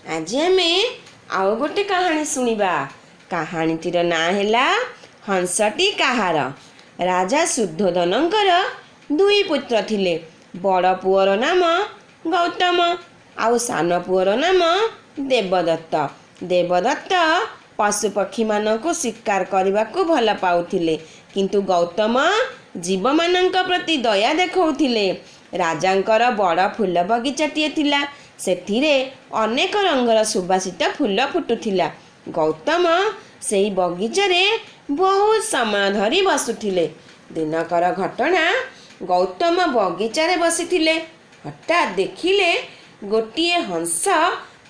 आज आमे आउ गोटे कहानी सुनिबा। कहानीटीर नाँ हैला हंसटी काहार। राजा शुद्धोधनंकर दुई पुत्र थिले। बड़ पुअर नाम गौतम आउ सान पुअर नाम देवदत्त। देवदत्त पशुपक्षी मानक शिकार करने को भल पाउथिले, किंतु गौतम जीव मानक प्रति दया देखौथिले। राजांकर बड़ फूल बगीचाटीए थिला। सेथिरे अनेक रंगर सुबासित फूल फुटुथिला। गौतम सेई बगीचारे बहुत समय धरी बसुथिले। दिनकर घटना, गौतम बगीचारे बसिथिले। हठात देखिले गोटिए हंस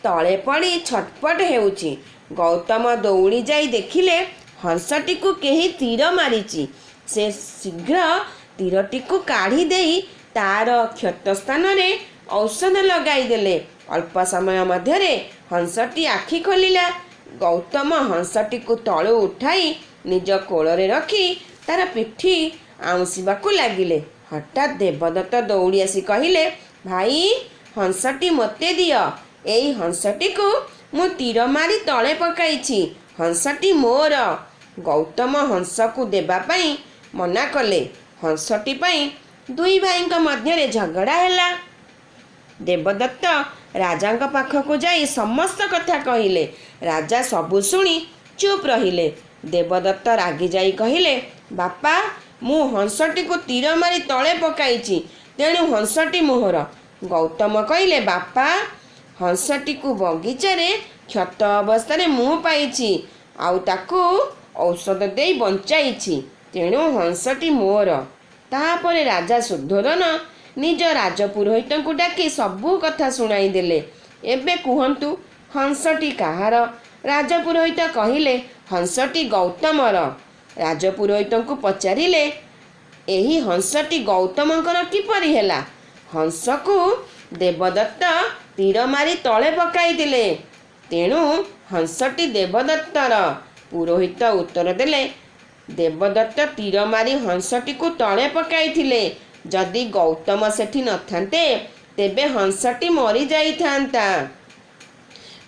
तले पड़ी छटपट हेउची। गौतम दौड़ी जाई देखिले हंसटी को केही तीर मारिची। से शीघ्र तीरटी को काढ़ी देई तार क्षत स्थान रे औषध लगाई देले। अल्प समय मध्यरे हंसटी आखि खोलिला। गौतम हंसटी को तळु उठाई निज कोଳରେ रखी तार पिठी आउंसिबाकू लागिले। हठात देवदत्त दौड़ी आसी कहिले, भाई हंसटी मते दियो। एई हंसटी को मु तीर मारी तळे पकाइछि। हंसटी मोर। गौतम हंस को देबा पई मना कले। हंसटी पई दुई भाईंक मध्यरे झगड़ा हैला। देवदत्त राजांक पाखकू जाई समस्त कथा कहिले। राजा सबु शुणी चुप रहिले। देवदत्त रागी जाई कहिले, बापा मु हंसटी को तीर मारी तळे पकाइछि, तेणु हंसटी मोहर। गौतम कहिले, बापा हंसटी को बगीचारे क्षत अवस्था मु पाइछि, आउ ताकू औषध देई बंचाइछि, तेणु हंसटी मोर। तापरे राजा शुद्धोधन निज राजपुरोहित को डाकी सबू कथा सुनाई देले। एबे कुहंतु हंसटी काहार? राजपुरोहित कहिले, हंसटी गौतमर। राजपुरोहित को पचारिले, एही हंसटी गौतमंकर किपरि हेला? हंस को देवदत्त तीर मारी तळे पकाई दिले, तेणु हंसटी देवदत्तर। पुरोहित उत्तर देले, देवदत्त तीर मारी हंसटी को तळे पकाइथिले। जदि गौतम सेठी नथान्ते तेबे हंसटी मरी जाइथान्ता।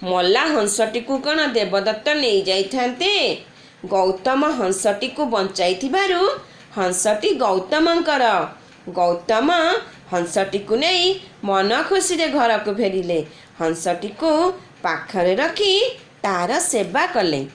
मल्ला हंसटी को कण देवदत्त नहीं जाइथान्ते? गौतम हंसटी को बंचाइथिबारु हंसटी गौतमंकर। गौतम हंसटी को नहीं मन खुशी रे घर को फेरिले। हंसटी को पाखरे रखी तार सेवा कले।